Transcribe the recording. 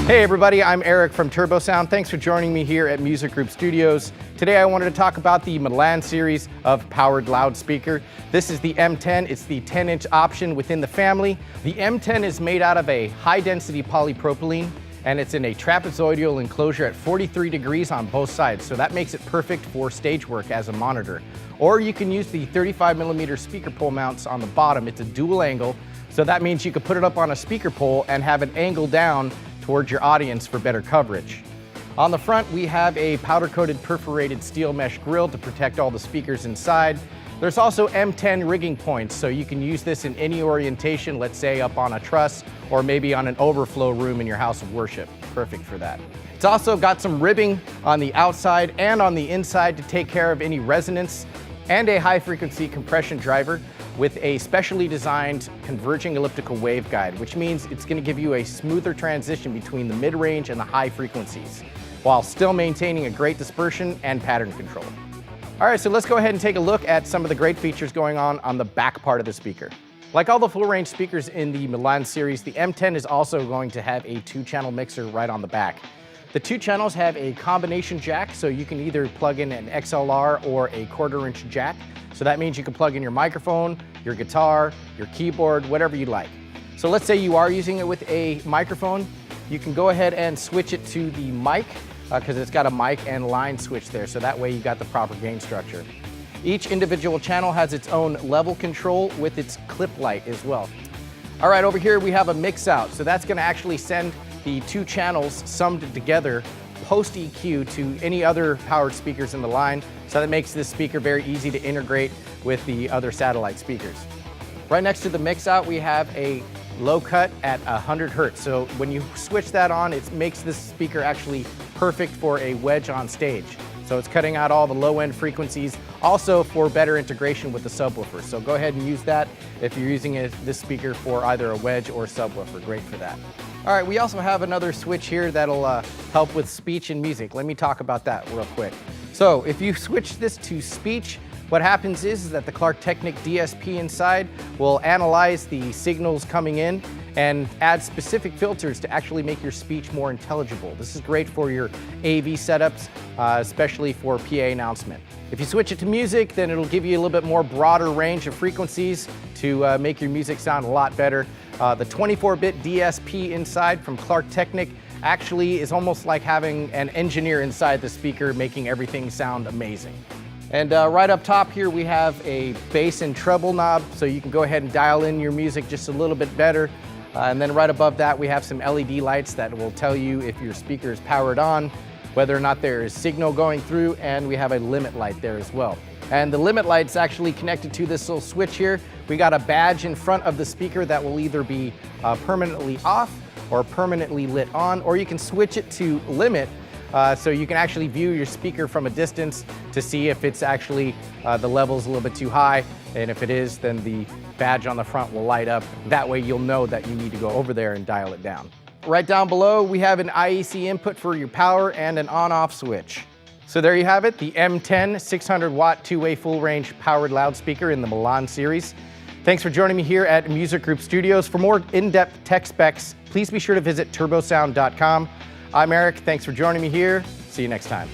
Hey everybody, I'm Eric from Turbosound. Thanks for joining me here at Music Group Studios. Today I wanted to talk about the MILAN series of powered loudspeaker. This is the M10. It's the 10-inch option within the family. The M10 is made out of a high-density polypropylene, and it's in a trapezoidal enclosure at 43 degrees on both sides, so that makes it perfect for stage work as a monitor. Or you can use the 35mm speaker pole mounts on the bottom. It's a dual angle, so that means you could put it up on a speaker pole and have it angled down towards your audience for better coverage. On the front, we have a powder-coated perforated steel mesh grille to protect all the speakers inside. There's also M10 rigging points, so you can use this in any orientation, let's say up on a truss or maybe on an overflow room in your house of worship. Perfect for that. It's also got some ribbing on the outside and on the inside to take care of any resonance, and a high-frequency compression driver with a specially designed converging elliptical waveguide, which means it's going to give you a smoother transition between the mid-range and the high frequencies, while still maintaining a great dispersion and pattern control. All right, so let's go ahead and take a look at some of the great features going on the back part of the speaker. Like all the full-range speakers in the MILAN series, the M10 is also going to have a 2-channel mixer right on the back. The 2 channels have a combination jack, so you can either plug in an XLR or a 1/4-inch jack. So that means you can plug in your microphone, your guitar, your keyboard, whatever you like. So let's say you are using it with a microphone, you can go ahead and switch it to the mic, because it's got a mic and line switch there, so that way you got the proper gain structure. Each individual channel has its own level control with its clip light as well. All right, over here we have a mix out, so that's going to actually send the 2 channels summed together post EQ to any other powered speakers in the line, so that makes this speaker very easy to integrate with the other satellite speakers. Right next to the mix out we have a low cut at 100 Hertz, so when you switch that on, it makes this speaker actually perfect for a wedge on stage. So it's cutting out all the low-end frequencies, also for better integration with the subwoofer. So go ahead and use that if you're using this speaker for either a wedge or subwoofer. Great for that. All right, we also have another switch here that'll help with speech and music. Let me talk about that real quick. So if you switch this to speech, what happens is that the Clark Technic DSP inside will analyze the signals coming in and add specific filters to actually make your speech more intelligible. This is great for your AV setups, especially for PA announcement. If you switch it to music, then it'll give you a little bit more broader range of frequencies to make your music sound a lot better. The 24-bit DSP inside from Clark Technic actually is almost like having an engineer inside the speaker making everything sound amazing. And right up top here we have a bass and treble knob, so you can go ahead and dial in your music just a little bit better. And then right above that we have some LED lights that will tell you if your speaker is powered on, whether or not there is signal going through, and we have a limit light there as well. And the limit light's actually connected to this little switch here. We got a badge in front of the speaker that will either be permanently off or permanently lit on, or you can switch it to limit, so you can actually view your speaker from a distance to see if it's actually the level's a little bit too high, and if it is, then the badge on the front will light up. That way you'll know that you need to go over there and dial it down. Right down below we have an IEC input for your power and an on-off switch. So there you have it, the M10 600-watt 2-way full-range powered loudspeaker in the MILAN series. Thanks for joining me here at Music Group Studios. For more in-depth tech specs, please be sure to visit turbosound.com. I'm Eric, thanks for joining me here. See you next time.